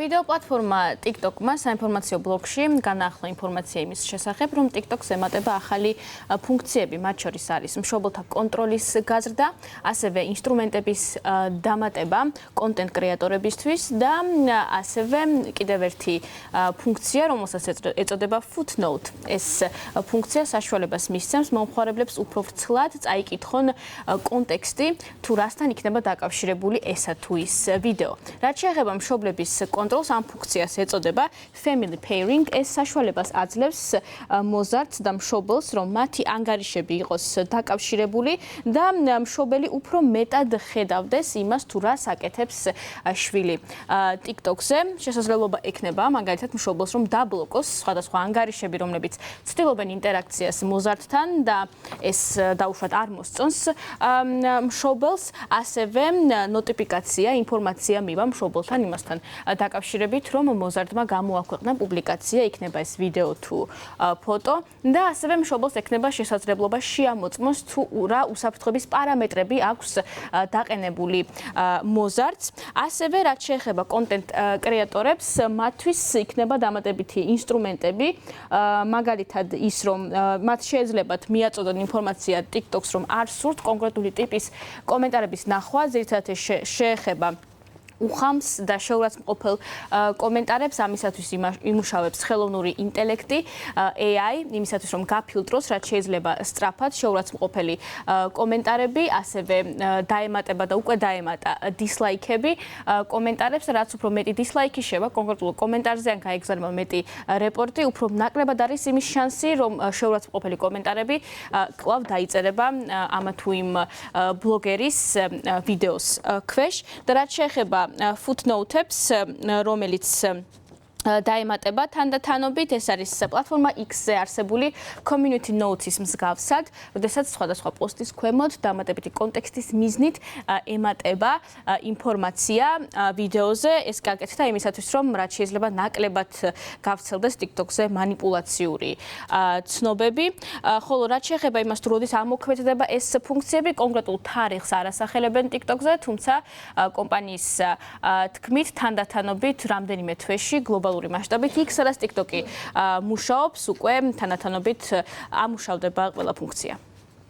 ვიდეო პლატფორმა TikTok-მა საინფორმაციო ბლოგში განაახლა ინფორმაცია იმის შესახებ, რომ TikTok-ს ემატება ახალი ფუნქციები, მათ შორის არის მშობელთა კონტროლის გაზრდა, ასევე ინსტრუმენტების დამატება კონტენტ კრეატორებისთვის და ასევე კიდევ ერთი ფუნქცია, რომელსაც ეწოდება footnote. ეს ფუნქცია საშუალებას მისცემს მომხმარებლებს უფრო ვრცლად წაიკითხონ კონტექსტი, თუ რასთან იქნება დაკავშირებული ესა თუ ის ვიდეო. რაც შეეხება მშობლების კონტროლს, ამ ფუნქციას ეწოდება family pairing. ეს საშუალებას აძლევს მოზარდს და მშობელს, რომ მათი ანგარიშები იყოს დაკავშირებული და მშობელი უფრო მეტად ხედავდეს იმას, თუ რას აკეთებს შვილი. TikTok-ზე შესაძლებლობა ექნება მაგალითად მშობელს, რომ დაბლოკოს სხვადასხვა ანგარიშები, რომლებიც ცდილობენ ინტერაქციას მოზარდთან და ეს დაუშვათ არ მოსწონს მშობელს, ასევე ნოტიფიკაცია, ინფორმაცია მივა მშობელთან იმასთან დაკავშირებით, რომ მოზარდმა გამოაქვეყნა პუბლიკაცია, იქნება ეს ვიდეო თუ ფოტო და ასევე მშობელს ექნება შესაძლებლობა შეამოწმოს თუ რა უსაფრთხოების პარამეტრები აქვს დაყენებული მოზარდს. ასევე რაც შეეხება კონტენტ კრეატორებს, მათთვის იქნება დამატებითი ინსტრუმენტები, მაგალითად ის, რომ მათ შეეძლებათ მიაწოდონ ინფორმაცია TikTok-ს, რომ არ სურთ კონკრეტული ტიპის კომენტარების ნახვა, ძირითადად შეეხება უხამს და შეურაცხმყოფელ კომენტარებს, ამისათვის იმუშავებს ხელოვნური ინტელექტი, AI, იმისათვის რომ გაფილტროს, რაც შეიძლება სწრაფად შეურაცხმყოფელი კომენტარები, ასევე დაემატება და უკვე დაემატა დისლაიქები კომენტარებს, რაც უფრო მეტი დისლაიქი შევა კონკრეტულ კომენტარზე, ან გაეგზავნება მეტი რეპორტი, უფრო ნაკლებად არის იმის შანსი, რომ შეურაცხმყოფელი კომენტარები კვლავ დაიწერება ამა თუ იმ ბლოგერის ვიდეოს ქვეშ და რაც შეეხება footnote-ებს, რომელიც დაემატება თანდათანობით, ეს არის პლატფორმა X-ზე არსებული community notes-ის მსგავსად, როდესაც სხვადასხვა პოსტის ქვემოთ დამატებითი კონტექსტის მიზნით ემატება ინფორმაცია ვიდეოზე, ეს გაკეთდა იმისათვის, რომ რაც შეიძლება ნაკლებად გავრცელდეს TikTok-ზე манипуლაციური ცნობები, ხოლო რაც შეეხება იმას, თუ როდის ამოქმედდება ეს ფუნქციები, კონკრეტულ თარიღს არ ასახელებენ TikTok-ზე, თუმცა კომპანიის თქმით თანდათანობით რამდენიმე თვეში გლობალური მასშტაბით X-ს TikTok-ი მუშაობს, უკვე თანდათანობით ამუშავდება ყველა ფუნქცია.